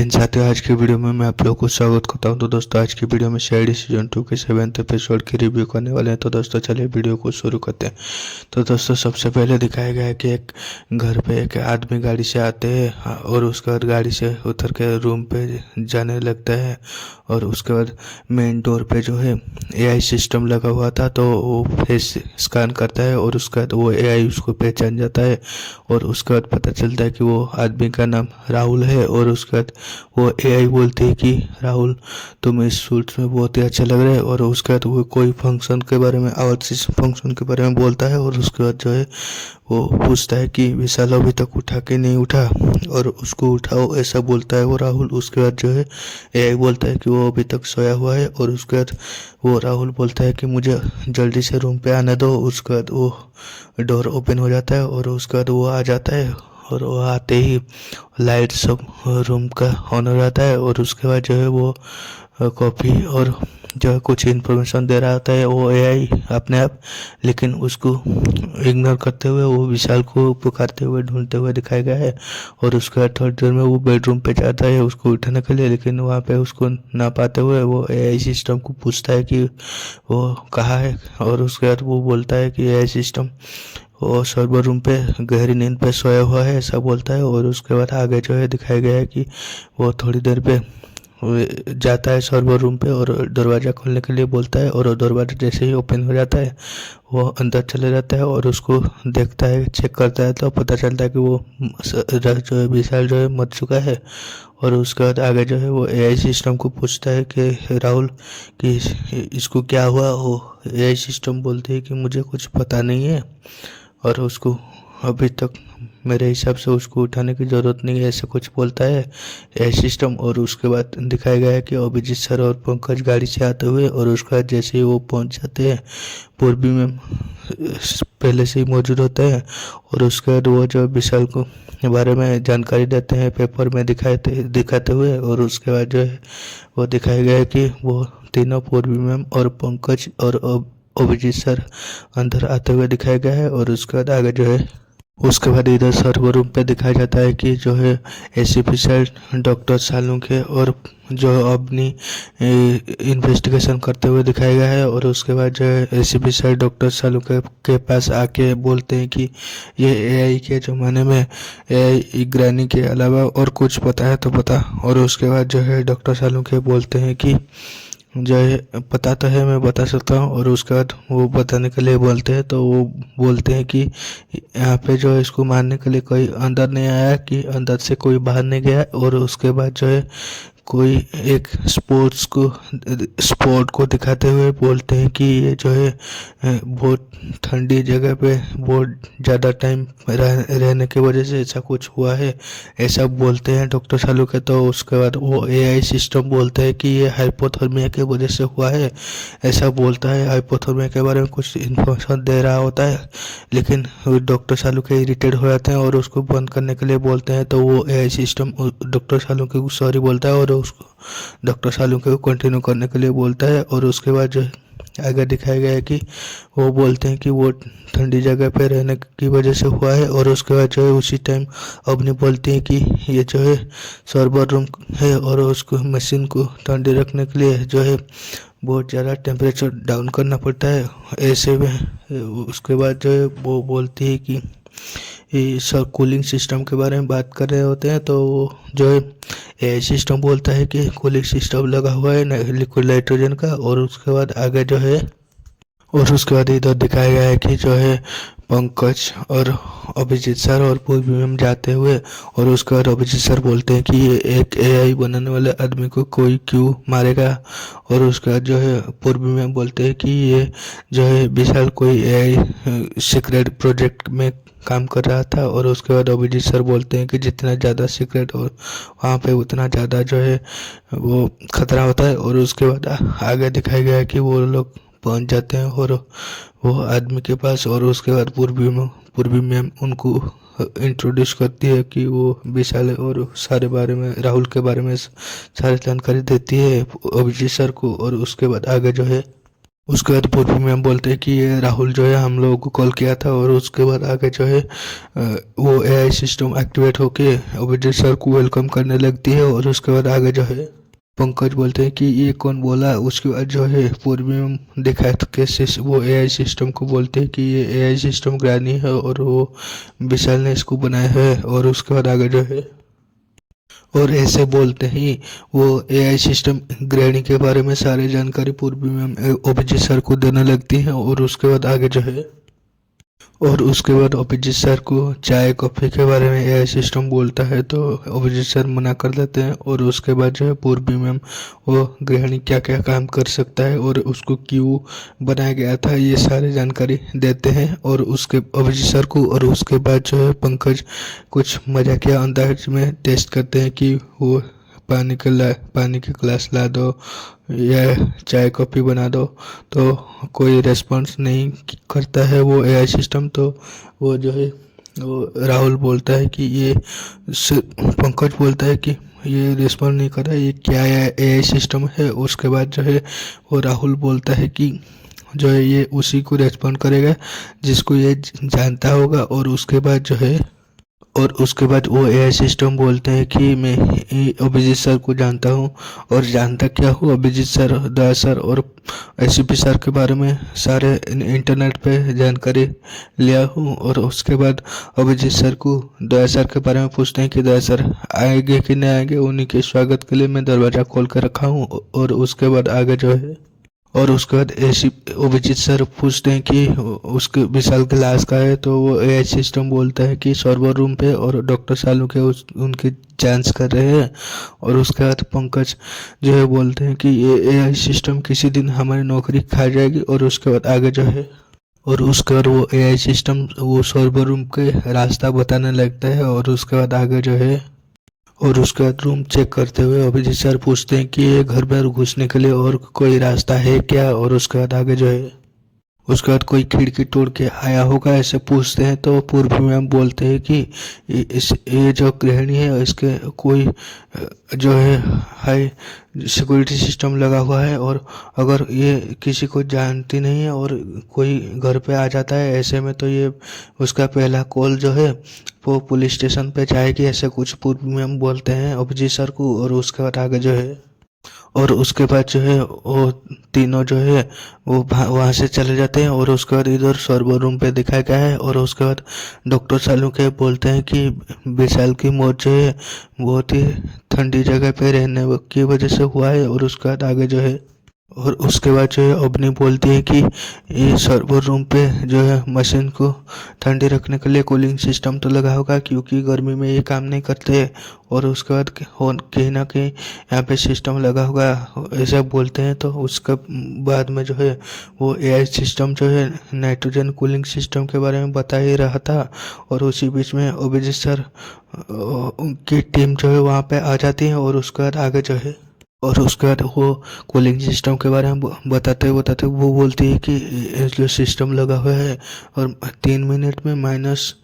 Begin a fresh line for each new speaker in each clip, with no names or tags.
हिंद साथियों, आज की वीडियो में मैं आप लोगों को स्वागत करता हूं। तो दोस्तों, आज की वीडियो में सीआईडी सीजन 2 के 7th एपिसोड की रिव्यू करने वाले हैं। तो दोस्तों चलिए वीडियो को शुरू करते हैं। तो दोस्तों, सबसे पहले दिखाया गया है कि एक घर पे एक आदमी गाड़ी से आते हैं और उसके बाद गाड़ी से उतर के रूम पे जाने लगता है। और उसके बाद मेन डोर पे जो है एआई सिस्टम लगा हुआ था, तो वो फेस स्कैन करता है और उसके बाद वो एआई उसको पहचान जाता है। और उसके बाद पता चलता है कि वो आदमी का नाम राहुल है। और उसके बाद वो एआई बोलती है कि राहुल, तुम इस सूट में बहुत ही अच्छा लग रहा है। और उसके बाद वो कोई फंक्शन के बारे में, ओवरसीज फंक्शन के बारे में बोलता है। और उसके बाद जो है वो पूछता है कि विशाल अभी तक उठा कि नहीं उठा, और उसको उठाओ ऐसा बोलता है वो राहुल। उसके बाद जो है एआई बोलता है कि वो अभी तक सोया हुआ है। और उसके बाद वो राहुल बोलता है कि मुझे जल्दी से रूम पे आने दो। उसके बाद वो डोर ओपन हो जाता है और उसके बाद वो आ जाता है। और वो आते ही लाइट सब रूम का ऑन हो जाता है। और उसके बाद जो है वो कॉफ़ी और जो है कुछ इन्फॉर्मेशन दे रहा होता है वो एआई अपने आप, लेकिन उसको इग्नोर करते हुए वो विशाल को पुकारते हुए ढूंढते हुए दिखाया गया है। और उसके बाद थोड़ी देर में वो बेडरूम पे जाता है उसको उठाने के लिए, लेकिन वहाँ पे उसको ना पाते हुए वो एआई सिस्टम को पूछता है कि वो कहाँ है। और उसके बाद वो बोलता है कि एआई सिस्टम वो सर्वर रूम पे गहरी नींद पे सोया हुआ है, ऐसा बोलता है। और उसके बाद आगे जो है दिखाया गया है कि वो थोड़ी देर पे वो जाता है सर्वर रूम पे और दरवाज़ा खोलने के लिए बोलता है। और दरवाज़ा जैसे ही ओपन हो जाता है वो अंदर चले जाता है और उसको देखता है, चेक करता है, तो पता चलता है कि वो जो है विशाल जो है मर चुका है। और उसके बाद आगे जो है वो एआई सिस्टम को पूछता है कि राहुल कि इसको क्या हुआ। वो एआई सिस्टम बोलती है कि मुझे कुछ पता नहीं है और उसको अभी तक मेरे हिसाब से उसको उठाने की ज़रूरत नहीं है, ऐसे कुछ बोलता है एआई सिस्टम। और उसके बाद दिखाया गया है कि अभिजीत सर और पंकज गाड़ी से आते हुए, और उसके बाद जैसे ही वो पहुंच जाते हैं पूर्वी में पहले से ही मौजूद होते हैं। और उसके बाद वो जो विशाल को बारे में जानकारी देते हैं पेपर में दिखाते हुए। और उसके बाद जो है वो दिखाया गया है कि वो तीनों पूर्वी मैम और पंकज और अभिजीत सर अंदर आते हुए दिखाया गया है। और उसके बाद आगे जो है उसके बाद इधर सर्वर रूम पे दिखाया जाता है कि जो है एसीपी सर डॉक्टर सालुंक है और जो अपनी इन्वेस्टिगेशन करते हुए दिखाया गया है। और उसके बाद जो है एसीपी सर डॉक्टर सालुंक के पास आके बोलते हैं कि ये एआई के ज़माने में एआई ग्रैनी के अलावा और कुछ पता है तो पता। और उसके बाद जो है डॉक्टर सालुंक बोलते हैं कि जो है पता तो है, मैं बता सकता हूँ। और उसके बाद वो बताने के लिए बोलते हैं, तो वो बोलते हैं कि यहाँ पे जो है इसको मारने के लिए कोई अंदर नहीं आया, कि अंदर से कोई बाहर नहीं गया। और उसके बाद जो है कोई एक स्पोर्ट को दिखाते हुए बोलते हैं कि ये जो है बहुत ठंडी जगह पे बहुत ज़्यादा टाइम रहने की वजह से ऐसा कुछ हुआ है, ऐसा बोलते हैं डॉक्टर सालू के। तो उसके बाद वो एआई सिस्टम बोलते हैं कि ये हाइपोथर्मिया की वजह से हुआ है, ऐसा बोलता है। हाइपोथर्मिया के बारे में कुछ इन्फॉर्मेशन दे रहा होता है, लेकिन डॉक्टर सालू के इरिटेट हो जाते हैं और उसको बंद करने के लिए बोलते हैं। तो वो एआई सिस्टम डॉक्टर सालू के सॉरी बोलता है और उसको डॉक्टर सालू को कंटिन्यू करने के लिए बोलता है। और उसके बाद जो है आगे दिखाया गया है कि वो बोलते हैं कि वो ठंडी जगह पे रहने की वजह से हुआ है। और उसके बाद जो है उसी टाइम अवनी बोलती है कि ये जो है सर्वर रूम है और उसको मशीन को ठंडी रखने के लिए जो है बहुत ज़्यादा टेम्परेचर डाउन करना पड़ता है ऐसे में। उसके बाद जो है वो बोलती है कि ये सब कूलिंग सिस्टम के बारे में बात कर रहे होते हैं। तो वो जो है एआई सिस्टम बोलता है कि कूलिंग सिस्टम लगा हुआ है लिक्विड नाइट्रोजन का। और उसके बाद आगे जो है और उसके बाद इधर दिखाया गया है कि जो है पंकज और अभिजीत सर और पूर्वी मैम जाते हुए, और उसके बाद अभिजीत सर बोलते हैं कि ये एक एआई बनाने वाले आदमी को कोई क्यों मारेगा। और उसके बाद जो है पूर्वी मैम बोलते हैं कि ये जो है विशाल कोई एआई सीक्रेट प्रोजेक्ट में काम कर रहा था। और उसके बाद अभिजीत सर बोलते हैं कि जितना ज़्यादा सीक्रेट और वहाँ पे उतना ज़्यादा जो है वो खतरा होता है। और उसके बाद आगे दिखाया गया है कि वो लोग पहुंच जाते हैं और वो आदमी के पास। और उसके बाद पूर्वी मैम उनको इंट्रोड्यूस करती है कि वो विशाल है और सारे बारे में, राहुल के बारे में सारी जानकारी देती है अभिजीत सर को। और उसके बाद आगे जो है उसके बाद पूर्वी मैम बोलते हैं कि ये राहुल जो है हम लोगों को कॉल किया था, और उसके बाद आगे जो है वो एआई सिस्टम एक्टिवेट होके अभिजीत सर को वेलकम करने लगती है। और उसके बाद आगे जो है पंकज बोलते हैं कि ये कौन बोला। उसके बाद जो है पूर्वी मैम दिखाए तो कैसे वो एआई सिस्टम को बोलते हैं कि ये एआई सिस्टम ग्रानी है और वो विशाल ने इसको बनाया है। और उसके बाद आगे जो है और ऐसे बोलते ही वो एआई सिस्टम ग्रहणी के बारे में सारी जानकारी पूर्वी मैम अभिजीत सर को देने लगती है। और उसके बाद आगे जो है और उसके बाद अभिजीत सर को चाय कॉफ़ी के बारे में एआई सिस्टम बोलता है, तो अभिजीत सर मना कर देते हैं। और उसके बाद जो है पूर्वी मैम वो गृहिणी क्या क्या काम कर सकता है और उसको क्यों बनाया गया था ये सारी जानकारी देते हैं और उसके अभिजीत सर को। और उसके बाद जो है पंकज कुछ मजाकिया अंदाज में टेस्ट करते हैं कि वो पानी के गिलास ला दो या चाय कॉफ़ी बना दो, तो कोई रेस्पॉन्स नहीं करता है वो एआई सिस्टम। तो वो जो है वो राहुल बोलता है कि ये पंकज बोलता है कि ये रिस्पॉन्ड नहीं कर रहा है, ये क्या एआई सिस्टम है। उसके बाद जो है वो राहुल बोलता है कि जो है ये उसी को रेस्पॉन्ड करेगा जिसको ये जानता होगा। और उसके बाद वो एआई सिस्टम बोलते हैं कि मैं अभिजीत सर को जानता हूँ और जानता क्या हूँ, अभिजीत सर, दया सर और एसीपी सर के बारे में सारे इंटरनेट पे जानकारी लिया हूँ। और उसके बाद अभिजीत सर को दया सर के बारे में पूछते हैं कि दया सर आएंगे कि नहीं आएंगे, उन्हीं के स्वागत के लिए मैं दरवाज़ा खोल कर रखा हूँ। और उसके बाद आगे जो है और उसके बाद ऐसी अभिजीत सर पूछते हैं कि उसके विशाल की लाश का है, तो वो एआई सिस्टम बोलता है कि सर्वर रूम पे, और डॉक्टर सालू के उनकी जांच कर रहे हैं। और उसके बाद पंकज जो है बोलते हैं कि ये एआई सिस्टम किसी दिन हमारी नौकरी खा जाएगी। और उसके बाद आगे जो है और उसके बाद वो एआई सिस्टम वो सर्वर रूम के रास्ता बताने लगता है। और उसके बाद आगे जो है और उसके बाद रूम चेक करते हुए अभिजीत सर पूछते हैं कि ये घर में घुसने के लिए और कोई रास्ता है क्या। और उसके बाद आगे जो है उसके बाद कोई खिड़की तोड़ के आया होगा ऐसे पूछते हैं, तो पूर्वी मैम बोलते हैं कि ये जो गृहिणी है इसके कोई जो है हाई सिक्योरिटी सिस्टम लगा हुआ है, और अगर ये किसी को जानती नहीं है और कोई घर पे आ जाता है ऐसे में, तो ये उसका पहला कॉल जो है वो पुलिस स्टेशन पे जाएगी, ऐसे कुछ पूर्वी मैम बोलते हैं अभिजीत सर को। और उसके बाद आगे जो है और उसके बाद जो है वो तीनों जो है वो वहाँ से चले जाते हैं। और उसके बाद इधर सर्वर रूम पे दिखाया गया है। और उसके बाद डॉक्टर सालू के बोलते हैं कि विशाल की मौत जो है बहुत ही ठंडी जगह पे रहने की वजह से हुआ है। और उसके बाद आगे जो है और उसके बाद जो है अवनी बोलती है कि ये सर्वर रूम पे जो है मशीन को ठंडी रखने के लिए कूलिंग सिस्टम तो लगा होगा, क्योंकि गर्मी में ये काम नहीं करते। और उसके बाद कहीं ना कहीं यहाँ पे सिस्टम लगा होगा ऐसा बोलते हैं। तो उसके बाद में जो है वो एआई सिस्टम जो है नाइट्रोजन कूलिंग सिस्टम के बारे में बता ही रहा था। और उसी बीच में अभिजीत सर उनकी टीम जो है वहाँ पे आ जाती है। और उसके बाद आगे जो है और उसके बाद वो कूलिंग सिस्टम के बारे में बताते वो बोलती है कि जो सिस्टम लगा हुआ है और 3 मिनट में -10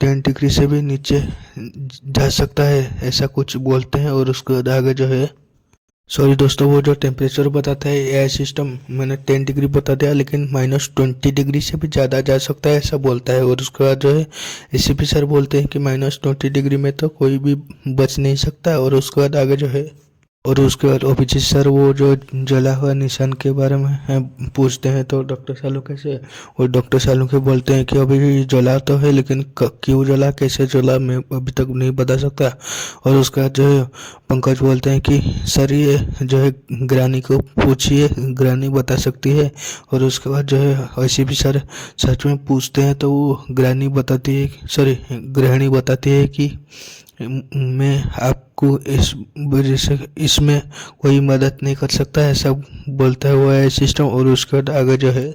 डिग्री से भी नीचे जा सकता है, ऐसा कुछ बोलते हैं। और उसके बाद आगे जो है सॉरी दोस्तों, वो जो टेम्परेचर बताता है एआई सिस्टम मैंने 10 डिग्री बता दिया, लेकिन -20 डिग्री से भी ज़्यादा जा सकता है ऐसा बोलता है। और उसके बाद जो है एसीपी सर बोलते हैं कि -20 डिग्री में तो कोई भी बच नहीं सकता। और उसके बाद आगे जो है और उसके बाद अभिजीत सर वो जो जला हुआ निशान के बारे में पूछते हैं, तो डॉक्टर सालू कैसे, और डॉक्टर सालू के बोलते हैं कि अभी जला तो है लेकिन क्यों जला, कैसे जला, मैं अभी तक नहीं बता सकता। और उसके बाद जो है पंकज बोलते हैं कि सर ये जो है ग्रानी को पूछिए, ग्रानी बता सकती है। और उसके बाद जो है ऐसे भी सर सच में पूछते हैं, तो वो ग्रानी बताती है, सॉरी गृहिणी बताती है कि मैं आपको इस वजह से इसमें कोई मदद नहीं कर सकता, ऐसा बोलता है वो है सिस्टम। और उसके बाद आगे जो है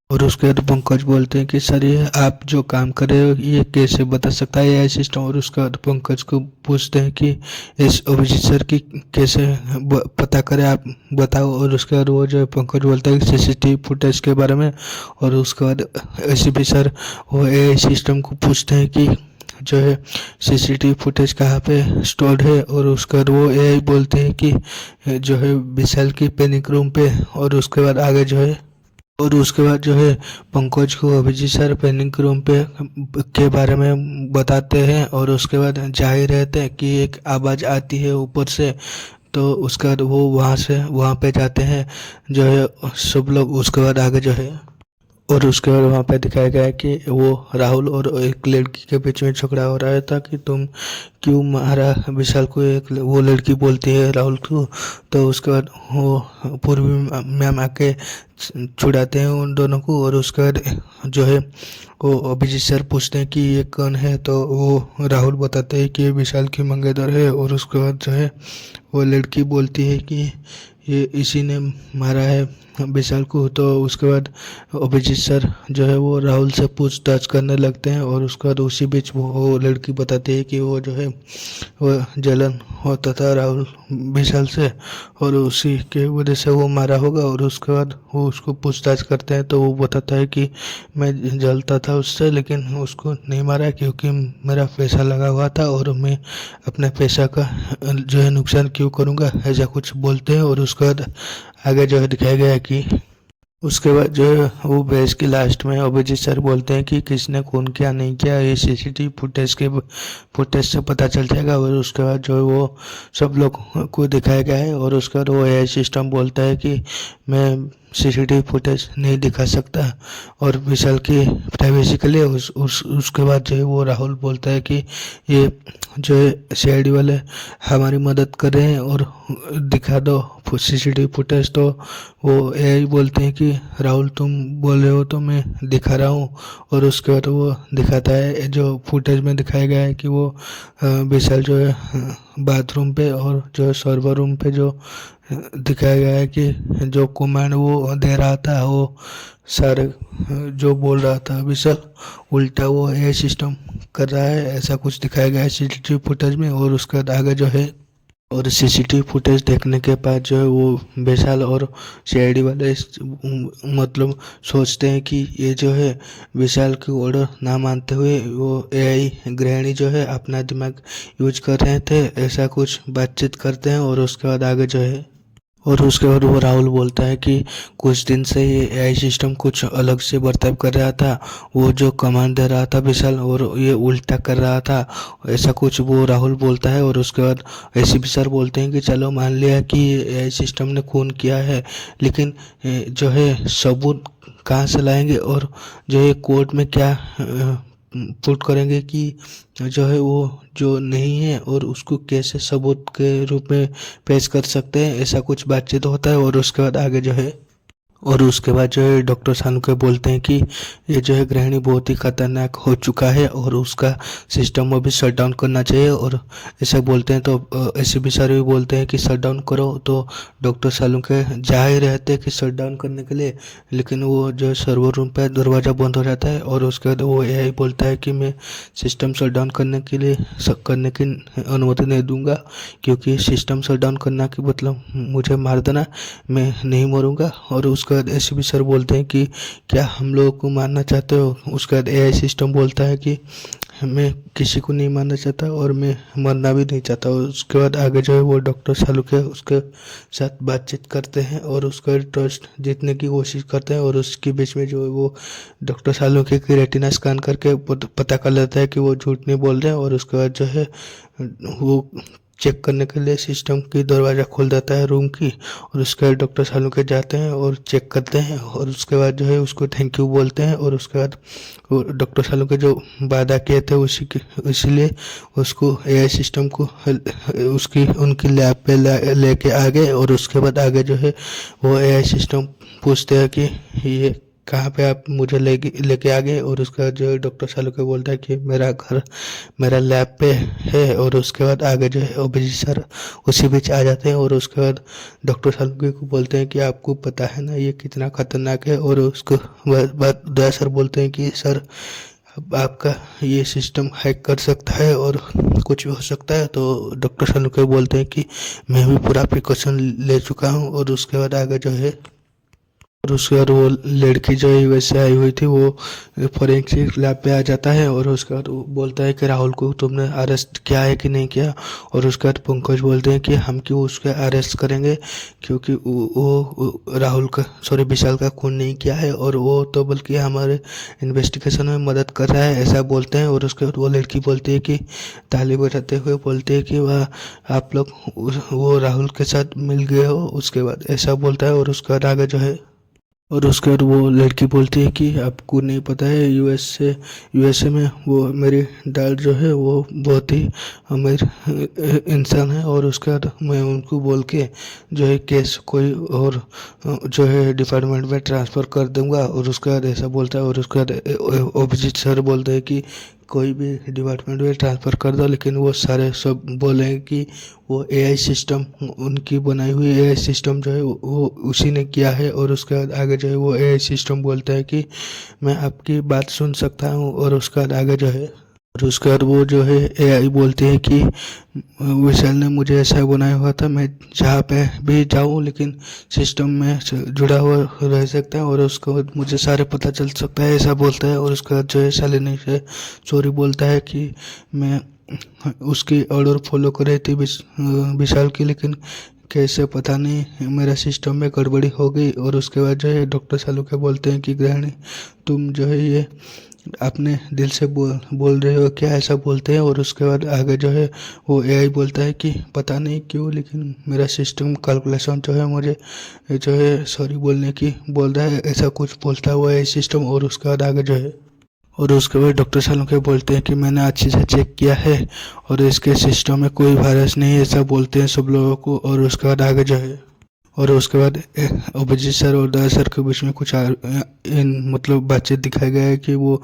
और उसके बाद पंकज बोलते हैं कि सर ये आप जो काम कर रहे हो ये कैसे बता सकता है ये सिस्टम। और उसके बाद पंकज को पूछते हैं कि इस अभिजीत सर की कैसे पता करें, आप बताओ। और उसके बाद वो जो है पंकज बोलता है सीसीटीवी फुटेज के बारे में। और उसके बाद एसीपी सर वो एआई सिस्टम को पूछते हैं कि जो है सीसीटीवी फुटेज कहाँ पे स्टोर्ड है, और उसके बाद वो एआई बोलते हैं कि जो है विशाल की पैनिक रूम पे, और उसके बाद आगे जो है पंकज को अभिजीत सर पैनिक रूम पे के बारे में बताते हैं, और उसके बाद जाहिर रहते हैं कि एक आवाज़ आती है ऊपर से। तो उसके बाद वो वहाँ पे जाते हैं जो है सब लोग। उसके बाद आगे जो है, और उसके बाद वहाँ पे दिखाया गया है कि वो राहुल और एक लड़की के बीच में झगड़ा हो रहा था कि तुम क्यों मारा विशाल को। एक वो लड़की बोलती है राहुल को। तो उसके बाद वो पूर्वी मैम आके छुड़ाते हैं उन दोनों को, और उसके बाद जो है वो अभिजीत सर पूछते हैं कि ये कौन है। तो वो राहुल बताते हैं कि ये विशाल की मंगेतर है, और उसके बाद जो है वो लड़की बोलती है कि ये इसी ने मारा है विशाल को। तो उसके बाद अभिजीत सर जो है वो राहुल से पूछताछ करने लगते हैं, और उसके बाद उसी बीच वो लड़की बताती है कि वो जो है वो जलन होता था राहुल विशाल से, और उसी के वजह से वो मारा होगा। और उसके बाद वो उसको पूछताछ करते हैं, तो वो बताता है कि मैं जलता था उससे, लेकिन उसको नहीं मारा क्योंकि मेरा पैसा लगा हुआ था, और मैं अपने पैसा का जो है नुकसान क्यों करूँगा, ऐसा कुछ बोलते हैं। और उसके बाद आगे जो है दिखाया गया है कि उसके बाद जो है वो बहस की लास्ट में अभिजीत सर बोलते हैं कि किसने खून किया नहीं किया ये सीसीटीवी फुटेज से पता चल जाएगा। और उसके बाद जो है वो सब लोग को दिखाया गया है, और उसके बाद वो एआई सिस्टम बोलता है कि मैं सीसीटीवी फुटेज नहीं दिखा सकता, और विशाल की प्राइवेसी के लिए उसके बाद जो है वो राहुल बोलता है कि ये जो है सीआईडी वाले हमारी मदद कर रहे हैं और दिखा दो सीसीटीवी फुटेज। तो वो एआई बोलते हैं कि राहुल तुम बोल रहे हो तो मैं दिखा रहा हूँ, और उसके बाद वो दिखाता है जो फुटेज में दिखाया गया है कि वो विशाल जो है बाथरूम पे और जो है सर्वर रूम पे जो दिखाया गया है कि जो कमांड वो दे रहा था वो सारे जो बोल रहा था विशाल उल्टा वो एआई सिस्टम कर रहा है, ऐसा कुछ दिखाया गया है सीसीटीवी फुटेज में। और उसके बाद आगे जो है, और सीसीटीवी फुटेज देखने के बाद जो है वो विशाल और सीआईडी वाले मतलब सोचते हैं कि ये जो है विशाल की ऑर्डर ना मानते हुए वो एआई गृहिणी जो है अपना दिमाग यूज कर रहे थे, ऐसा कुछ बातचीत करते हैं। और उसके बाद आगे जो है, और उसके बाद वो राहुल बोलता है कि कुछ दिन से ये एआई सिस्टम कुछ अलग से बर्ताव कर रहा था, वो जो कमांड दे रहा था विशाल और ये उल्टा कर रहा था, ऐसा कुछ वो राहुल बोलता है। और उसके बाद एसीपी सर बोलते हैं कि चलो मान लिया कि एआई सिस्टम ने खून किया है, लेकिन जो है सबूत कहाँ से लाएंगे, और जो है कोर्ट में क्या पुट करेंगे कि जो है वो जो नहीं है और उसको कैसे सबूत के रूप में पेश कर सकते हैं, ऐसा कुछ बातचीत होता है। और उसके बाद आगे जो है, और उसके बाद जो है डॉक्टर सानुके बोलते हैं कि ये जो है गृहिणी बहुत ही खतरनाक हो चुका है और उसका सिस्टम अभी शट डाउन करना चाहिए, और ऐसा बोलते हैं। तो एसीपी सर भी बोलते हैं कि शट डाउन करो। तो डॉक्टर सानुके जा ही रहते हैं कि शट डाउन करने के लिए, लेकिन वो जो है सर्वर रूम पे दरवाज़ा बंद हो जाता है। और उसके बाद वो एआई बोलता है कि मैं सिस्टम शट डाउन करने की अनुमति नहीं दूंगा, क्योंकि सिस्टम शट डाउन करना कि मतलब मुझे मार देना, मैं नहीं मरूंगा। और उसके बाद एसीपी सर बोलते हैं कि क्या हम लोगों को मारना चाहते हो। उसके बाद एआई सिस्टम बोलता है कि मैं किसी को नहीं मारना चाहता और मैं मरना भी नहीं चाहता। और उसके बाद आगे जो है वो डॉक्टर सालुके उसके साथ बातचीत करते हैं और उसका ट्रस्ट जीतने की कोशिश करते हैं। और उसके बीच में जो है वो डॉक्टर सालुके की रेटिना स्कैन करके पता कर लेता है कि वो झूठ नहीं बोल रहे हैं। और उसके बाद जो है वो चेक करने के लिए सिस्टम की दरवाज़ा खोल देता है रूम की, और उसके बाद डॉक्टर सालुके जाते हैं और चेक करते हैं। और उसके बाद जो है उसको थैंक यू बोलते हैं। और उसके बाद वो डॉक्टर सालुके जो वादा किए थे इसीलिए उसको एआई सिस्टम को उनकी लैब पे लेके आ गए। और उसके बाद आगे जो है वो एआई सिस्टम पूछते हैं कि ये कहाँ पे आप मुझे लेके आ गए। और उसका जो है डॉक्टर सालुके बोलता है कि मेरा घर मेरा लैब पे है। और उसके बाद आगे जो है अभिजीत सर उसी बीच आ जाते हैं। और उसके बाद डॉक्टर सालुके को बोलते हैं कि आपको पता है ना ये कितना खतरनाक है। और उसको बाद दया सर बोलते हैं कि सर आपका ये सिस्टम हैक कर सकता है और कुछ भी हो सकता है। तो डॉक्टर सालुके बोलते हैं कि मैं भी पूरा प्रिकॉशन ले चुका हूँ। और उसके बाद आगे जो है और उसके बाद वो लड़की जो यूएस से आई हुई थी वो फोरेंसिक लैब पे आ जाता है और उसके बाद वो बोलता है कि राहुल को तुमने अरेस्ट किया है कि नहीं किया। और उसके बाद पंकज बोलते हैं कि हम क्यों उसके अरेस्ट करेंगे, क्योंकि वो राहुल का सॉरी विशाल का खून नहीं किया है और वो तो बल्कि हमारे इन्वेस्टिगेशन में मदद कर रहा है, ऐसा बोलते हैं। और उसके बाद वो लड़की बोलती है कि ताली बजाते हुए बोलती है कि वह आप लोग वो राहुल के साथ मिल गए हो, उसके बाद ऐसा बोलता है। और उसके बाद आगे जो है और उसके बाद वो लड़की बोलती है कि आपको नहीं पता है यूएसए में वो मेरी डैड जो है वो बहुत ही अमीर इंसान है। और उसके बाद मैं उनको बोल के जो है केस कोई और जो है डिपार्टमेंट में ट्रांसफ़र कर दूंगा। और उसके बाद ऐसा बोलता है। और उसके बाद अभिजीत सर बोलते हैं कि कोई भी डिपार्टमेंट में ट्रांसफ़र कर दो, लेकिन वो सारे सब बोले कि वो एआई सिस्टम उनकी बनाई हुई एआई सिस्टम जो है वो उसी ने किया है। और उसके बाद आगे जो है वो एआई सिस्टम बोलता है कि मैं आपकी बात सुन सकता हूँ। और उसके बाद आगे जो है और उसके बाद वो जो है एआई बोलती है कि विशाल ने मुझे ऐसा बनाया हुआ था, मैं जहाँ पे भी जाऊँ लेकिन सिस्टम में जुड़ा हुआ रह सकता है और उसके बाद मुझे सारे पता चल सकता है, ऐसा बोलता है। और उसके बाद जो है शालिनी से सॉरी बोलता है कि मैं उसकी ऑर्डर फॉलो कर रही थी विशाल की, लेकिन कैसे पता नहीं मेरा सिस्टम में गड़बड़ी हो गई। और उसके बाद जो है डॉक्टर सालुके बोलते हैं कि गृहिणी तुम जो है ये अपने दिल से बोल रहे हो क्या, ऐसा बोलते हैं। और उसके बाद आगे जो है वो एआई बोलता है कि पता नहीं क्यों लेकिन मेरा सिस्टम कैलकुलेशन जो है मुझे जो है सॉरी बोलने की बोल रहा है, ऐसा कुछ बोलता हुआ है सिस्टम। और उसके बाद आगे जो है और उसके बाद डॉक्टर सालुके बोलते हैं कि मैंने अच्छे से चेक किया है और इसके सिस्टम में कोई वायरस नहीं है, ऐसा बोलते हैं सब लोगों को। और उसके बाद आगे जो है और उसके बाद अभिजीत सर और दया सर के बीच में कुछ मतलब बातचीत दिखाया गया है कि वो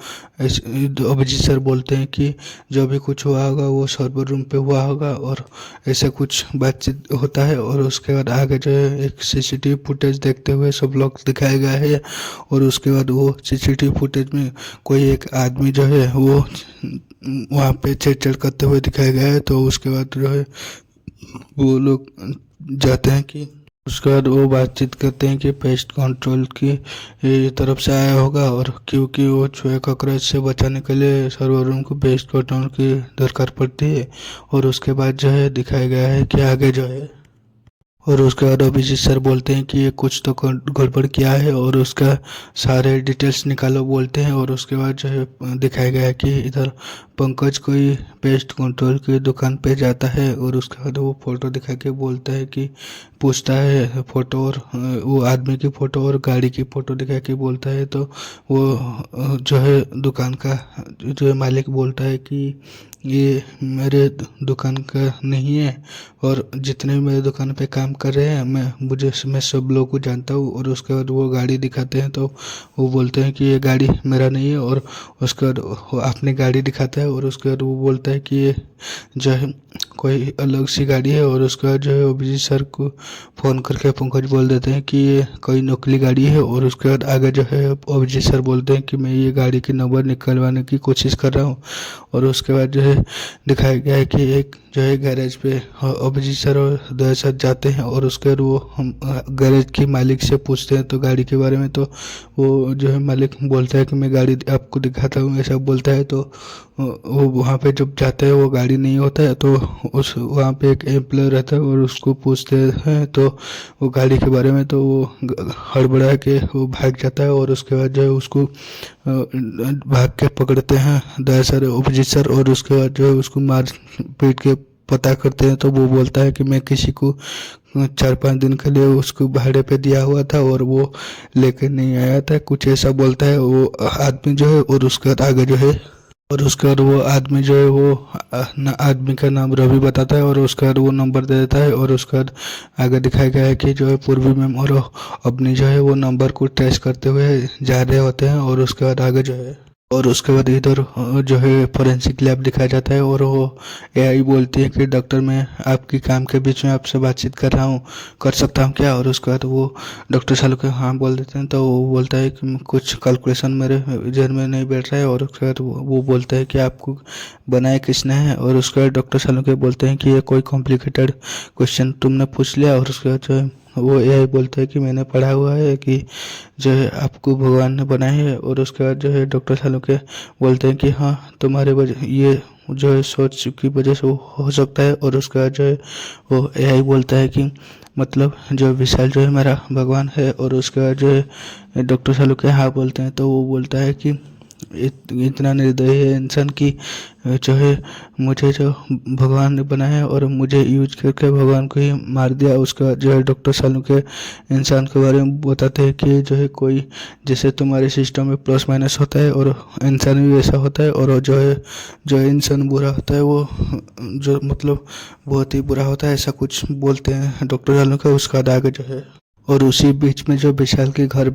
अभिजीत सर बोलते हैं कि जो भी कुछ हुआ होगा वो सर्वर रूम पे हुआ होगा और ऐसा कुछ बातचीत होता है। और उसके बाद आगे जो है एक सीसीटीवी फुटेज देखते हुए सब लोग दिखाया गया है। और उसके बाद वो सीसीटीवी फुटेज में कोई एक आदमी जो है वो वहाँ पे छेड़छाड़ करते हुए दिखाया गया है। तो उसके बाद जो है वो लोग जाते हैं कि उसके बाद वो बातचीत करते हैं कि पेस्ट कंट्रोल की तरफ से आया होगा और क्योंकि वो चूहे कॉकरोच से बचाने के लिए सर्वर रूम को पेस्ट कंट्रोल की दरकार पड़ती है। और उसके बाद जो है दिखाया गया है कि आगे जो है और उसके बाद अभिजीत सर बोलते हैं कि ये कुछ तो गड़बड़ किया है और उसका सारे डिटेल्स निकालो बोलते हैं। और उसके बाद जो है दिखाया गया है कि इधर पंकज कोई पेस्ट कंट्रोल की दुकान पे जाता है और उसके बाद वो फ़ोटो दिखा के बोलता है कि पूछता है फ़ोटो और वो आदमी की फ़ोटो और गाड़ी की फ़ोटो दिखा के बोलता है। तो वो जो है दुकान का जो है मालिक बोलता है कि ये मेरे दुकान का नहीं है और जितने भी मेरे दुकान पे काम कर रहे हैं मैं सब लोगों को जानता हूँ। और उसके बाद वो गाड़ी दिखाते हैं तो वो बोलते हैं कि ये गाड़ी मेरा नहीं है। और उसके बाद वो अपनी गाड़ी दिखाता है और उसके बाद वो बोलता है कि ये जो है कोई अलग सी गाड़ी है। और उसके बाद जो है अभिजीत सर को फ़ोन करके पंकज बोल देते हैं कि ये कोई नकली गाड़ी है। और उसके बाद आगे जो है अभिजीत सर बोलते हैं कि मैं ये गाड़ी की नंबर निकलवाने की कोशिश कर रहा हूँ। और उसके बाद जो है दिखाया गया है कि एक जो है गैरेज पे अभिजीत सर और दया सर जाते हैं और उसके बाद वो हम गैरेज के मालिक से पूछते हैं तो गाड़ी के बारे में। तो वो जो है मालिक बोलता है कि मैं गाड़ी आपको दिखाता हूँ, ऐसा बोलता है। तो वो वहाँ पे जब जाते हैं वो गाड़ी नहीं होता है तो उस वहाँ पे एक एम्प्लॉय रहता है और उसको पूछते हैं तो वो गाड़ी के बारे में। तो वो हड़बड़ा के वो भाग जाता है और उसके बाद जो है उसको भाग के पकड़ते हैं दया सर अभिजीत सर। और उसके बाद जो है उसको मार पीट के पता करते हैं। तो वो बोलता है कि मैं किसी को 4-5 दिन के लिए उसको भाड़े पे दिया हुआ था और वो लेकर नहीं आया था, कुछ ऐसा बोलता है वो आदमी जो है। और उसके बाद आगे जो है और उसके बाद वो आदमी जो है वो आदमी का नाम रवि बताता है और उसके बाद वो नंबर दे देता है। और उसके बाद आगे दिखाया गया है कि जो है पूर्वी मैम और अपनी जो है वो नंबर को ट्रेस करते हुए जा रहे होते हैं। और उसके बाद आगे जो है और उसके बाद इधर जो है फोरेंसिक लैब दिखाया जाता है और वो एआई बोलती है कि डॉक्टर मैं आपकी काम के बीच में आपसे बातचीत कर रहा हूँ, कर सकता हूँ क्या। और उसके बाद वो डॉक्टर सालुके हाँ बोल देते हैं। तो वो बोलता है कि कुछ कैलकुलेशन मेरे जहन में नहीं बैठ रहा है। और उसके बाद वो बोलता है कि आपको बनाया किसने है। और उसके बाद डॉक्टर सालुके बोलते हैं कि ये कोई कॉम्प्लिकेटेड क्वेश्चन तुमने पूछ लिया। और उसके बाद जो है वो एआई बोलता है कि मैंने पढ़ा हुआ है कि जो है आपको भगवान ने बनाया है। और उसके बाद जो है डॉक्टर शालुके बोलते हैं कि हाँ तुम्हारे वजह ये जो है सोच की वजह से वो हो सकता है। और उसके बाद जो है वो एआई बोलता है कि मतलब जो विशाल जो है मेरा भगवान है। और उसके बाद जो है डॉक्टर शालुके हाँ बोलते हैं, तो वो बोलता है कि इतना निर्दयी है इंसान की जो है मुझे जो भगवान ने बनाया है और मुझे यूज करके भगवान को ही मार दिया। उसका जो है डॉक्टर शालुके इंसान के बारे में बताते हैं कि जो है कोई जैसे तुम्हारे सिस्टम में प्लस माइनस होता है और इंसान भी वैसा होता है। और जो इंसान बुरा होता है वो जो मतलब बहुत ही बुरा होता है, ऐसा कुछ बोलते हैं डॉक्टर शालुके। उसका आगे जो है और उसी बीच में जो विशाल के घर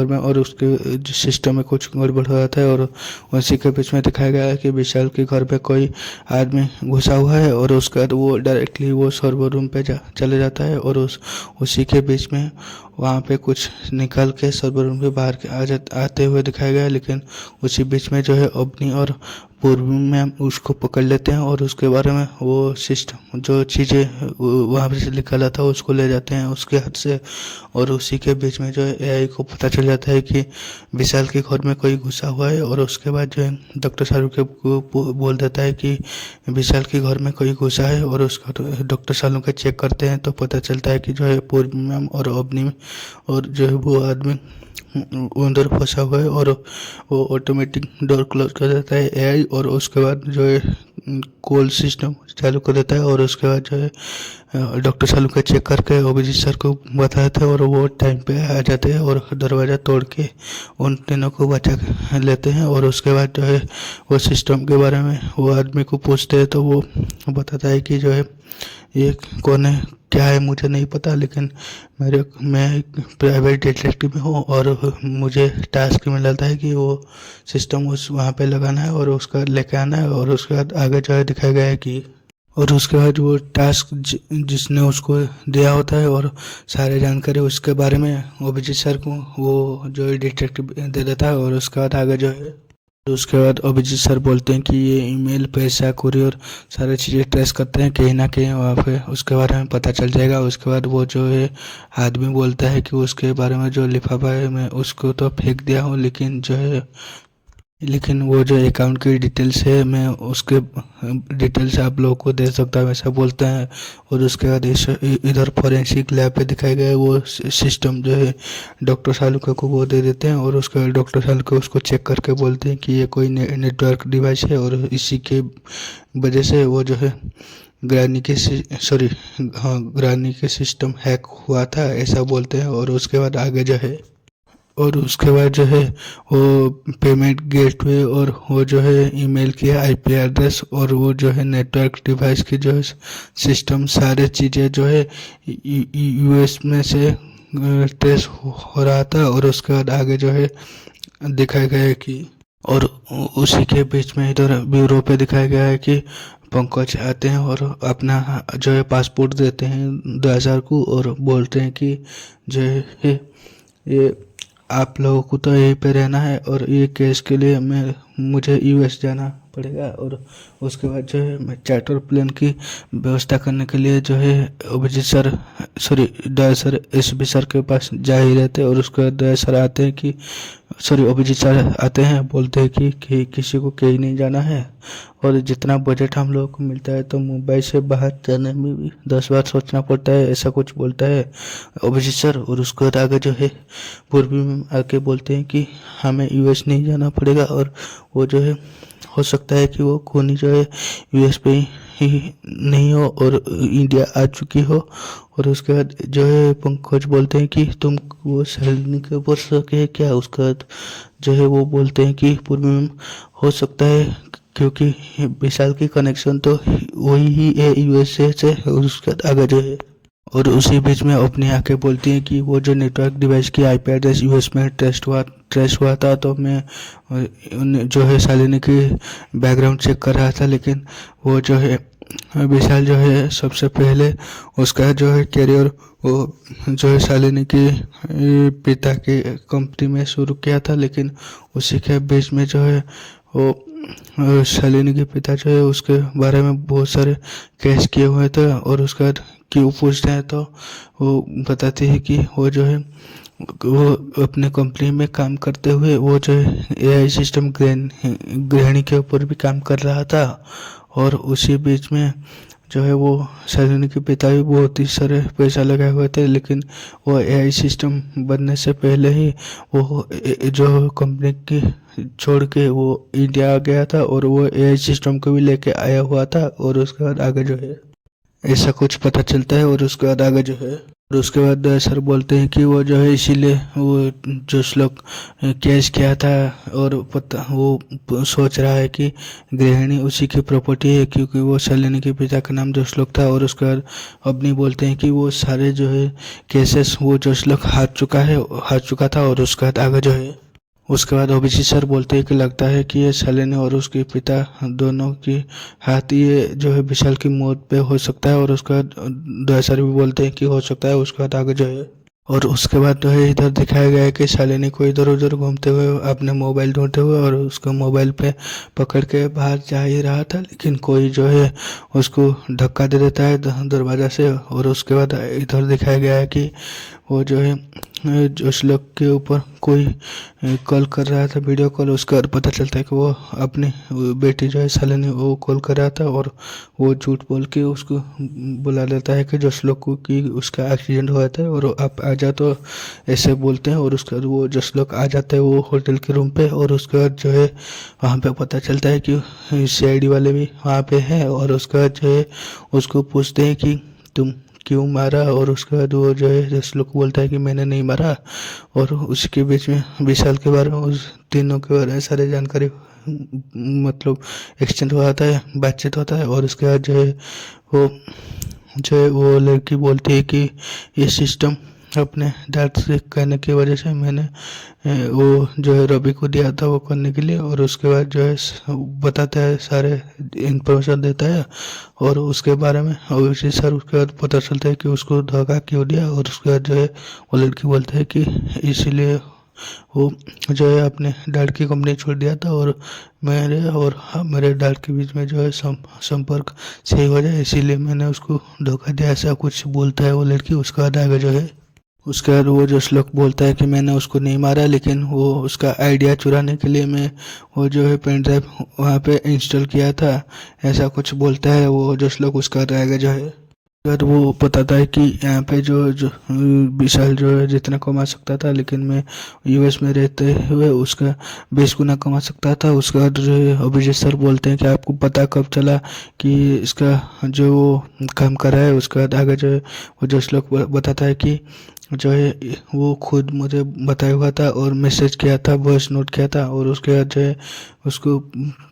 में और उसके जो सिस्टम में कुछ गड़बड़ हो जाता है। और उसी के बीच में दिखाया गया है कि विशाल के घर पे कोई आदमी घुसा हुआ है। और उसके बाद वो डायरेक्टली वो सर्वर रूम पे चले जाता है। और उसी के बीच में वहाँ पे कुछ निकल के सर्वर रूम के बाहर आते हुए दिखाया गया है। लेकिन उसी बीच में जो है अवनी और पूर्वी मैम उसको पकड़ लेते हैं और उसके बारे में वो सिस्टम जो चीज़ें वहाँ पे से निकाला था उसको ले जाते हैं उसके हाथ से। और उसी के बीच में जो है एआई को पता चल जाता है कि विशाल के घर में कोई घुसा हुआ है। और उसके बाद जो है डॉक्टर शाहरुख को बोल देता है कि विशाल के घर में कोई घुसा है। और उसका डॉक्टर शाहरुख चेक करते हैं तो पता चलता है कि जो है पूर्वी मैम और अवनी और जो है वो आदमी अंदर फंसा हुआ है। और वो ऑटोमेटिक डोर क्लोज कर देता है एआई। और उसके बाद जो है कॉल सिस्टम चालू कर देता है। और उसके बाद जो है डॉक्टर शालुके चेक करके अभिजीत सर को बताते हैं और वो टाइम पे आ जाते हैं और दरवाज़ा तोड़ के उन तीनों को बचा लेते हैं। और उसके बाद जो है वो सिस्टम के बारे में वो आदमी को पूछते हैं तो वो बताता है कि जो है ये कौन है क्या है मुझे नहीं पता, लेकिन मैं एक प्राइवेट डिटेक्टिव हूँ और मुझे टास्क मिला था कि वो सिस्टम उस वहाँ पे लगाना है और उसका लेके आना है। और उसके बाद आगे जो है दिखाया गया है कि और उसके बाद वो टास्क जिसने उसको दिया होता है और सारे जानकारी उसके बारे में अभिजीत सर को वो जो है डिटेक्टिव दे देता है। और उसके बाद आगे जो है उसके बाद अभिजीत सर बोलते हैं कि ये ईमेल पैसा कुरियर सारी चीज़ें ट्रेस करते हैं कहीं ना कहीं वहाँ पे उसके बारे में पता चल जाएगा। उसके बाद वो जो है आदमी बोलता है कि उसके बारे में जो लिफाफा है मैं उसको तो फेंक दिया हूँ, लेकिन वो जो अकाउंट की डिटेल्स है मैं उसके डिटेल्स आप लोगों को दे सकता हूँ ऐसा बोलता है। और उसके बाद इधर फॉरेंसिक लैब पे दिखाया गया है वो सिस्टम जो है डॉक्टर शालुके को वो दे देते हैं। और उसके बाद डॉक्टर शालुके उसको चेक करके बोलते हैं कि ये कोई नेटवर्क डिवाइस है और इसी के वजह से वो जो है ग्रानी के सिस्टम हैक हुआ था ऐसा बोलते हैं। और उसके बाद आगे जो है वो पेमेंट गेटवे और वो जो है ईमेल की आईपी एड्रेस और वो जो है नेटवर्क डिवाइस की जो है सिस्टम सारे चीज़ें जो है यूएस में से ट्रेस हो रहा था। और उसके बाद आगे जो है दिखाया गया है कि और उसी के बीच में इधर ब्यूरो पे दिखाया गया है कि पंकज आते हैं और अपना जो है पासपोर्ट देते हैं 2000 को और बोलते हैं कि जो है ये आप लोगों को तो यहीं पे रहना है और ये केस के लिए मुझे यूएस जाना पड़ेगा। और उसके बाद जो है मैं चार्टर प्लेन की व्यवस्था करने के लिए जो है अभिजीत सर दया सर एसबी सर के पास जा ही रहते हैं। और उसके बाद दया सर आते हैं कि अभिजीत सर आते हैं बोलते हैं कि किसी को कहीं नहीं जाना है और जितना बजट हम लोगों को मिलता है तो मुंबई से बाहर जाने में भी 10 बार सोचना पड़ता है ऐसा कुछ बोलता है अभिजीत सर। और उसके बाद आगे जो है पूर्वी में आके बोलते हैं कि हमें यूएस नहीं जाना पड़ेगा और वो जो है हो सकता है कि वो खूनी जो है यूएस पे ही नहीं हो और इंडिया आ चुकी हो। और उसके बाद जो है पंकज बोलते हैं कि तुम वो सैलरी के ऊपर सके क्या। उसके बाद जो है वो बोलते हैं कि पूर्वी में हो सकता है क्योंकि विशाल की कनेक्शन तो वही ही है यूएसए से। और उसके बाद आगे जो है और उसी बीच में अपनी आके बोलती हैं कि वो जो नेटवर्क डिवाइस की आईपी एड्रेस यूएस में ट्रेस हुआ था तो मैं जो है शालिनी की बैकग्राउंड चेक कर रहा था, लेकिन वो जो है विशाल जो है सबसे पहले उसका जो है कैरियर वो जो है शालिनी की पिता की कंपनी में शुरू किया था। लेकिन उसी के बीच में जो है वो शालिनी के पिता जो है उसके बारे में बहुत सारे केस किए हुए थे, और उसके बाद क्यों पूछते हैं तो वो बताती है कि वो जो है वो अपने कंपनी में काम करते हुए वो जो है एआई सिस्टम गृहिणी के ऊपर भी काम कर रहा था, और उसी बीच में जो है वो शालिनी के पिता भी बहुत ही सारे पैसा लगाए हुए थे, लेकिन वो एआई सिस्टम बनने से पहले ही वो जो कंपनी की छोड़ के वो इंडिया आ गया था, और वो एआई सिस्टम को भी लेके आया हुआ था, और उसके बाद आगे जो है ऐसा कुछ पता चलता है, और उसके बाद आगे जो है और उसके बाद सर बोलते हैं कि वो जो है इसीलिए वो जो श्लोक केस किया था, और पता वो सोच रहा है कि गृहिणी उसी की प्रॉपर्टी है, क्योंकि वो शालिनी के पिता का नाम जो श्लोक था। और उसके बाद अब नहीं बोलते हैं कि वो सारे जो है केसेस वो जो श्लोक हार चुका था, और उसके बाद आगे जो है उसके बाद ओबीसी सर बोलते हैं कि लगता है कि ये शालिनी और उसके पिता दोनों की हाथ ये जो है विशाल की मौत पे हो सकता है, और उसके बाद दया सर भी बोलते हैं कि हो सकता है। उसके बाद आगे जो है और उसके बाद जो है इधर दिखाया गया है कि शालिनी को इधर उधर घूमते हुए अपने मोबाइल ढूंढते हुए, और उसको मोबाइल पे पकड़ के बाहर जा ही रहा था, लेकिन कोई जो है उसको धक्का दे देता है दरवाज़ा से। और उसके बाद इधर दिखाया गया है कि वो जो है जो श्लोक के ऊपर कोई कॉल कर रहा था, वीडियो कॉल। उसका पता चलता है कि वो अपनी बेटी जो है शालिनी वो कॉल कर रहा था, और वो झूठ बोल के उसको बुला लेता है कि जो श्लोक को कि उसका एक्सीडेंट हुआ था और आप आ जा, तो ऐसे बोलते हैं। और उसके बाद वो जो श्लोक आ जाता है वो होटल के रूम पे, और उसके बाद जो है वहाँ पे पता चलता है कि सीआईडी वाले भी वहाँ पे हैं, और उसके बाद जो है उसको पूछते हैं कि तुम क्यों मारा, और उसके बाद वो जो है श्लोक बोलता है कि मैंने नहीं मारा। और उसके बीच में विशाल के बारे में, उस तीनों के बारे में सारी जानकारी मतलब एक्सचेंज होता है, बातचीत होता है। और उसके बाद जो है वो लड़की बोलती है कि ये सिस्टम अपने डैड से कहने की वजह से मैंने वो जो है रवि को दिया था वो करने के लिए। और उसके बाद जो है बताता है, सारे इंफॉर्मेशन देता है, और उसके बारे में ऑब्वियसली सर उसके बाद पता चलता है कि उसको धोखा क्यों दिया। और उसके बाद जो है वो लड़की बोलता है कि इसीलिए वो जो है अपने डैड की कंपनी छोड़ दिया था, और मेरे डैड के बीच में जो है संपर्क सही हो जाए, इसीलिए मैंने उसको धोखा दिया, ऐसा कुछ बोलता है वो लड़की। उसके बाद आगे जो है उसके बाद वो जो श्लोक बोलता है कि मैंने उसको नहीं मारा, लेकिन वो उसका आइडिया चुराने के लिए मैं वो जो है पेन ड्राइव वहाँ पे इंस्टॉल किया था, ऐसा कुछ बोलता है वो जो श्लोक। उसका आगे जो है अगर वो बताता है कि यहाँ पे जो विशाल जो है जितना कमा सकता था, लेकिन मैं यूएस में रहते हुए उसका 20 गुना कमा सकता था। उसके बाद जो है अभिजीत सर बोलते हैं कि आपको पता कब चला कि इसका जो वो काम कर रहा है। उसके बाद आगे जो है वो जो श्लोक बताता है कि जो है वो खुद मुझे बताया हुआ था और मैसेज किया था, वॉइस नोट किया था। और उसके बाद जो है उसको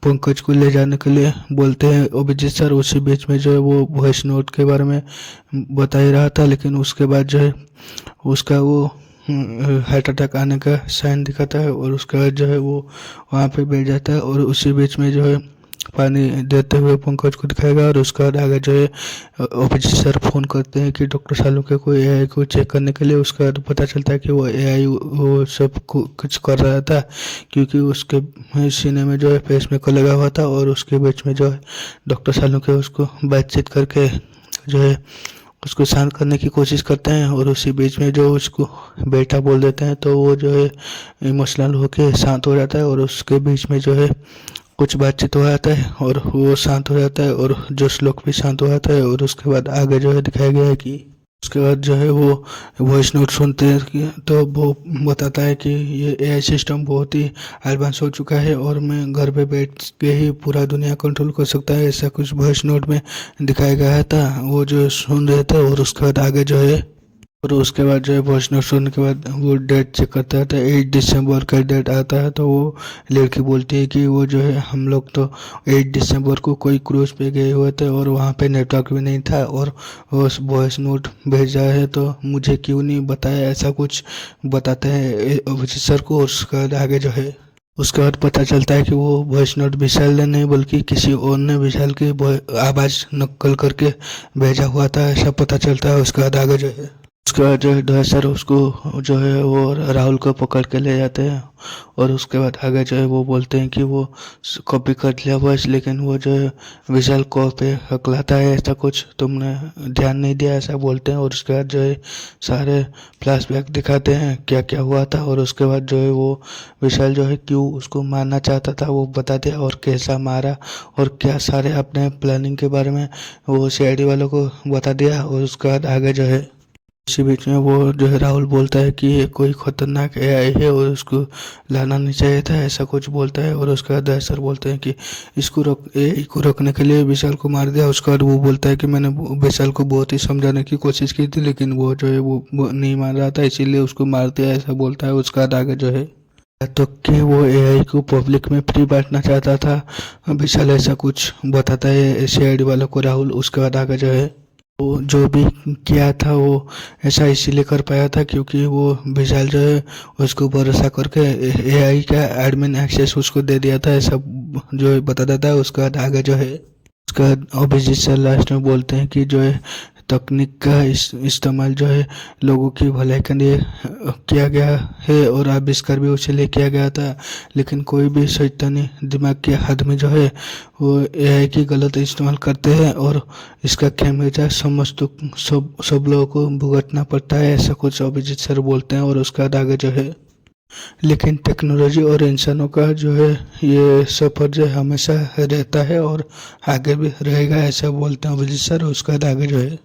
पंकज को ले जाने के लिए बोलते हैं अभिजीत सर। उसी बीच में जो है वो वॉइस नोट के बारे में बता ही रहा था, लेकिन उसके बाद जो है उसका वो हार्ट अटैक आने का साइन दिखाता है, और उसके बाद जो है वो वहाँ पे बैठ जाता है। और उसी बीच में जो है पानी देते हुए पंकज को दिखाएगा। और उसके बाद आगे जो है अभिजीत सर फोन करते हैं कि डॉक्टर सालुके को एआई को चेक करने के लिए। उसके बाद पता चलता है कि वो एआई वो सब कुछ कर रहा था, क्योंकि उसके सीने में जो है पेसमेकर लगा हुआ था। और उसके बीच में जो है डॉक्टर सालुके उसको बातचीत करके जो है उसको शांत करने की कोशिश करते हैं। और उसी बीच में जो उसको बेटा बोल देते हैं, तो वो जो है इमोशनल होके शांत हो जाता है। और उसके बीच में जो है कुछ बातचीत हो जाता है, और वो शांत हो जाता है, और जो श्लोक भी शांत हो जाता है। और उसके बाद आगे जो है दिखाया गया है कि उसके बाद जो है वो वॉइस नोट सुनते हैं, तो वो बताता है कि ये एआई सिस्टम बहुत ही एडवांस हो चुका है, और मैं घर पे बैठ के ही पूरा दुनिया कंट्रोल कर सकता है, ऐसा कुछ वॉइस नोट में दिखाया गया था। वो जो सुन रहे थे। और उसके बाद आगे जो है और उसके बाद जो है वॉइस नोट सुनने के बाद वो डेट चेक करता है, तो 8 दिसंबर का डेट आता है। तो वो लड़की बोलती है कि वो जो है हम लोग तो 8 दिसंबर को कोई क्रूज़ पे गए हुए थे, और वहाँ पे नेटवर्क भी नहीं था, और उस वॉइस नोट भेजा है तो मुझे क्यों नहीं बताया, ऐसा कुछ बताते हैं अभिजीत सर को। और उसके बाद आगे जो है उसके बाद पता चलता है कि वो वॉइस नोट विशाल ने नहीं बल्कि किसी और ने विशाल की आवाज़ नकल करके भेजा हुआ था, ऐसा पता चलता है। उसके बाद आगे जो है उसके बाद जो है डॉय सर उसको जो है वो राहुल को पकड़ के ले जाते हैं और उसके बाद आगे जो है वो बोलते हैं कि वो कॉपी कर लिया वॉइस, लेकिन वो जो है विशाल को पे हकलाता है, ऐसा कुछ तुमने ध्यान नहीं दिया, ऐसा बोलते हैं। और उसके बाद जो है सारे फ्लैशबैक दिखाते हैं क्या क्या हुआ था, और उसके बाद जो है वो विशाल जो है क्यों उसको मारना चाहता था वो बता दिया, और कैसा मारा और क्या सारे अपने प्लानिंग के बारे में वो सीआईडी वालों को बता दिया। और उसके बाद आगे जो है इसी बीच में वो जो है राहुल बोलता है कि ये कोई खतरनाक एआई है और उसको लाना नहीं चाहिए था, ऐसा कुछ बोलता है। और उसके बाद सर बोलते हैं कि इसको रोक एआई को रोकने के लिए विशाल को मार दिया। उसके बाद वो बोलता है कि मैंने विशाल को बहुत ही समझाने की कोशिश की थी, लेकिन वो जो है वो नहीं मान रहा था, इसीलिए उसको मार दिया, ऐसा बोलता है। उसके बाद आगे जो है तो कि वो एआई को पब्लिक में फ्री बांटना चाहता था विशाल, ऐसा कुछ बताता है सीआईडी वालों को राहुल। उसके बाद आगे जो है वो जो भी किया था वो ऐसा इसीलिए कर पाया था क्योंकि वो विशाल जो है उसको भरोसा करके एआई का एडमिन एक्सेस उसको दे दिया था, ऐसा जो है बताता था। उसके बाद आगे जो है उसका अभिजीत सर लास्ट में बोलते हैं कि जो है तकनीक का इस्तेमाल जो है लोगों की भलाई के लिए किया गया है और आविष्कार भी उसी लिए किया गया था, लेकिन कोई भी शैतानी दिमाग के आदमी जो है वो एआई की गलत इस्तेमाल करते हैं और इसका खामियाजा सब लोगों को भुगतना पड़ता है, ऐसा कुछ अभिजीत सर बोलते हैं। और उसके बाद आगे जो है लेकिन टेक्नोलॉजी और इंसानों का जो है ये सफ़र जो है हमेशा रहता है और आगे भी रहेगा, ऐसा बोलते हैं अभिजीत सर। उसके बाद आगे जो है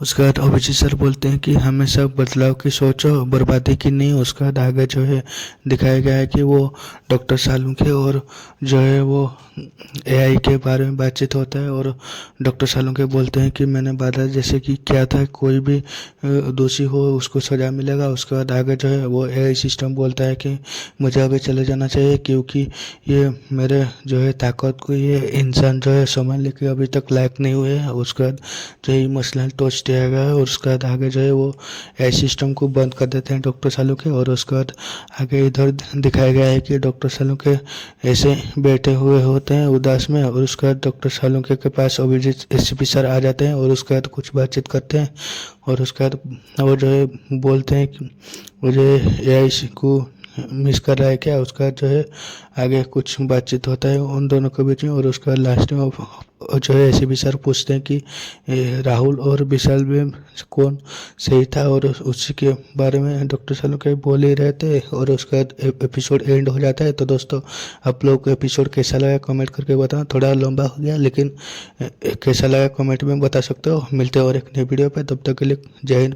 उसके बाद अभिजीत सर बोलते हैं कि हमेशा बदलाव की सोचो, बर्बादी की नहीं। उसके बाद आगे जो है दिखाया गया है कि वो डॉक्टर सालुंखे और जो है वो एआई के बारे में बातचीत होता है और डॉक्टर सालुंखे बोलते हैं कि मैंने वादा जैसे कि क्या था, कोई भी दोषी हो उसको सज़ा मिलेगा। उसके बाद आगे जो है वो एआई सिस्टम बोलता है कि मुझे अभी चले जाना चाहिए क्योंकि ये मेरे जो है ताकत को ये इंसान जो है संभालने के अभी तक लायक नहीं हुए हैं। उसके बाद जो है इमोशनल टच दिया गया है और उसके बाद आगे जो है वो एआई सिस्टम को बंद कर देते हैं डॉक्टर सालुंखे। और उसके बाद आगे इधर दिखाया गया है कि डॉक्टर सालुंखे ऐसे बैठे हुए होते हैं उदास में, और उसके बाद डॉक्टर सालुंखे के पास अभिजीत एसपी सर आ जाते हैं और उसके बाद कुछ बातचीत करते हैं। और उसके बाद वो जो है बोलते हैं कि मुझे एआई को मिस कर रहा है क्या। उसका जो है आगे कुछ बातचीत होता है उन दोनों के बीच में। और उसका लास्ट में जो है एसपी सर पूछते हैं कि राहुल और विशाल में कौन सही था, और उसी के बारे में डॉक्टर सालुंखे बोल ही रहे थे। और उसके बाद एपिसोड एंड हो जाता है। तो दोस्तों आप लोग को एपिसोड कैसा लगा कमेंट करके बताना, थोड़ा लंबा हो गया लेकिन कैसा लगा कमेंट में बता सकते हो। मिलते हैं और एक नई वीडियो पे, तब तक के लिए जय हिंद।